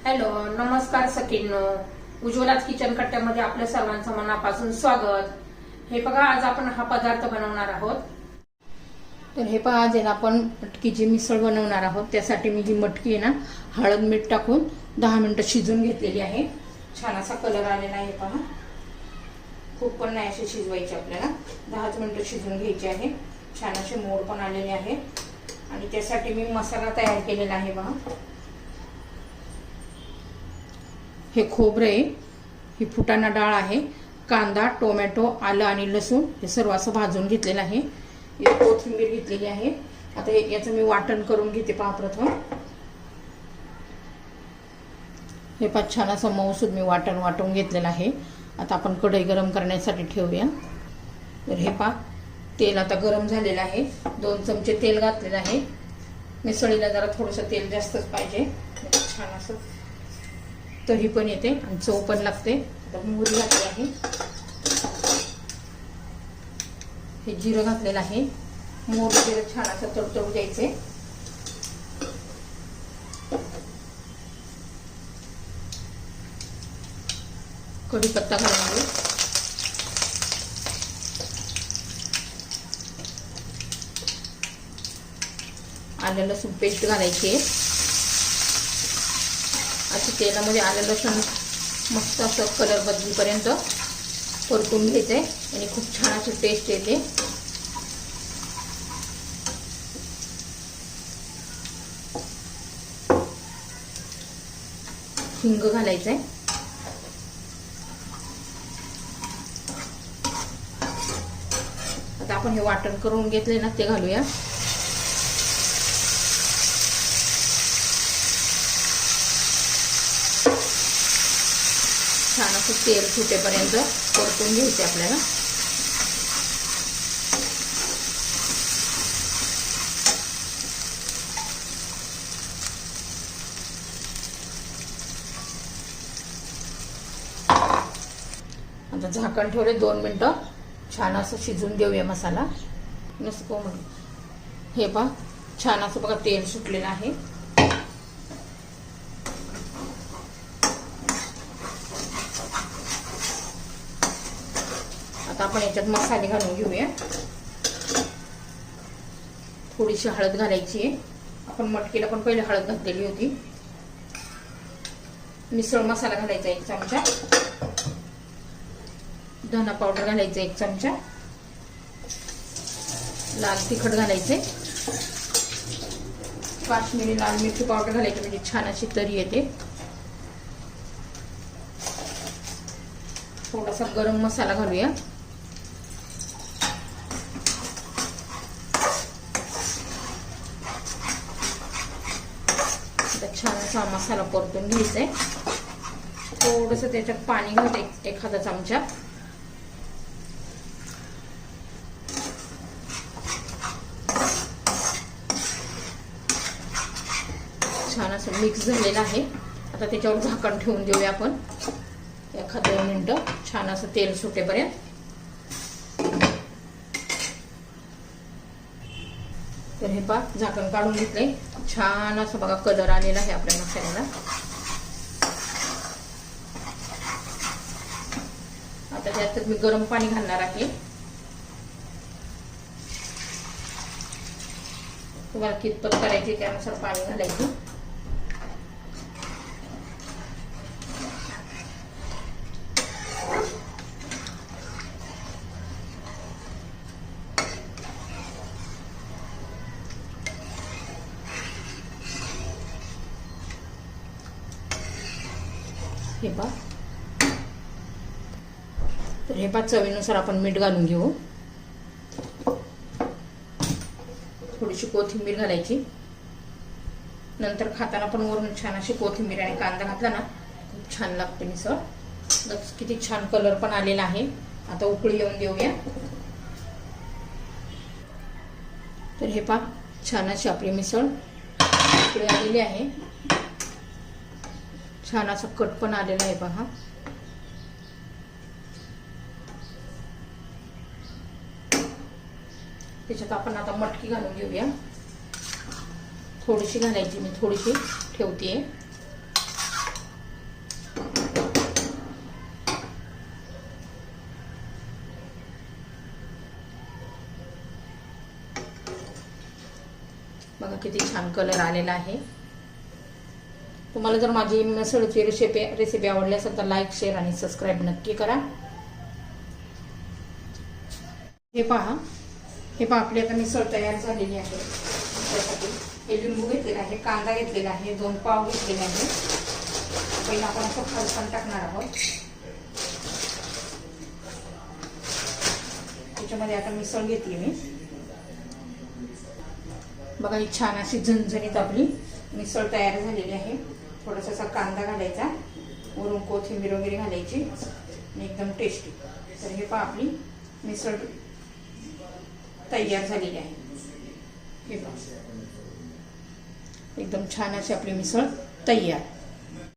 Hello, नमस्कार सखींनो. उज्ज्वलाच kitchen कट्ट्यामध्ये आपल्या सर्वांचं मनापासून स्वागत. हे बघा, आज आपण हा पदार्थ बनवणार आहोत. तर हे पहा, आज आपण मटकीची मिसळ बनवणार आहोत. त्यासाठी मी ही मटकी आहे ना, हळद मीठ टाकून 10 मिनिटं शिजून घेतलेली आहे. छान असा कलर आलेला आहे पहा. खूप पण नाही असे शिजवायचे, आपल्याला 10 मिनिटं शिजून घ्यायचे आहे. छान असे मोड पण आलेले आहे. आणि त्यासाठी मी मसाला तयार केलेला आहे पहा. हे खोबरे, ही फुटाणा डाळ आहे, कांदा, टोमॅटो, आलं आणि लसूण हे सर्व असं भाजून घेतलेलं आहे. कोथिंबीर घेतलेली आहे. आता याचं मी वाटण करून घेते पहा. प्रथम हे पहा, छान असं मऊसूद मी वाटून घेतलेलं आहे. आता आपण कढई गरम करण्यासाठी ठेवूया. तर हे पहा, तेल आता गरम झालेलं आहे. 2 चमचे तेल घातलेलं आहे. मिसळीला जरा थोडंसं तेल जास्तच पाहिजे, छान असं तरी पण येते आणि चव पण लागते. आता मोहरी घातली आहे. हे जिरं घातलेलं आहे. मोहरी जिरं छान असं तडतडू द्यायचे. कढीपत्ता घालून घेऊ. आलं लसूण पेस्ट घालायची आहे. अशी तेलामध्ये आलं लसूण मस्त असं कलर बदलीपर्यंत परतून घ्यायचंय आणि खूप छान अशी टेस्ट येते. हिंग घालायचंय. आता आपण हे वाटण करून घेतले ना, ते घालूया. छान असं तेल सुटेपर्यंत परतून घ्यायचे आपल्याला. आता झाकण ठेवले 2 मिनिटं. छान असं शिजून देऊया मसाला. नको म्हणून हे पहा, छान असं बघा तेल सुटलेलं आहे. आता आपण याच्यात मसाले घालून घेऊया. थोडीशी हळद घालायची आहे. आपण मटकीला पण पहिले हळद घातलेली होती. मिसळ मसाला घालायचा 1 चमचा. धना पावडर घालायचं 1 चमचा. लाल तिखट घालायचे. काश्मीरी लाल मिरची पावडर घालायची, म्हणजे छान अशी तरी येते. थोडासा गरम मसाला घालूया. छान असा मसाला परतून घ्यायचा. थोडंसं त्याच्यात पाणी घालते, 1 चमचा. छान असं मिक्स झालेलं आहे. आता त्याच्यावर झाकण ठेवून देऊया आपण 1-2 मिनिटं, छान असं तेल सुटेपर्यंत. तर हे पहा, झाकण काढून घेतले. छान असं बघा कलर आलेला आहे आपल्या मसाल्याला. आता त्यात मी गरम पाणी घालणार आहे. तुम्हाला कितपत करायचे त्यानुसार पाणी घालायचं. हे पहा, तर हे पहा, चवीनुसार आपण मीठ घालून घेऊ. थोडीशी कोथिंबीर घालायची. नंतर खाताना पण वरून छान अशी कोथिंबीर आणि कांदा घातला ना, खूप छान लागते मिसळ. किती छान कलर पण आलेला आहे. आता उकळी येऊन देऊया. तर हे पहा, छान अशी आपली मिसळ उकळी आलेली आहे. छान असं कट पण आलेला आहे पहा. त्याच्यात आपण आता मटकी घालून घेऊया. थोडीशी घालायची, मी थोडीशी ठेवतेय. किती छान कलर आलेला आहे. तुम्हाला जर माझी मिसळची रेसिपी आवडली असेल तर लाईक, शेअर आणि सबस्क्राईब नक्की करा. हे पहा आपली आता मिसळ तयार झालेली आहे. त्यासाठी हे लिंबू घेतलेला आहे, कांदा घेतलेला आहे, 2 पाव घेतलेले आहे. पहिला आपण असं फरसाण टाकणार आहोत. त्याच्यामध्ये आता मिसळ घेतली मी. बघा ही छान अशी झणझणीत आपली मिसळ तयार झालेली आहे. थोडासा असा कांदा घालायचा, वरून कोथिंबीर वगैरे घालायची आणि एकदम टेस्टी. तर हे पहा आपली मिसळ तयार झालेली आहे. हे पहा एकदम छान अशी आपली मिसळ तयार.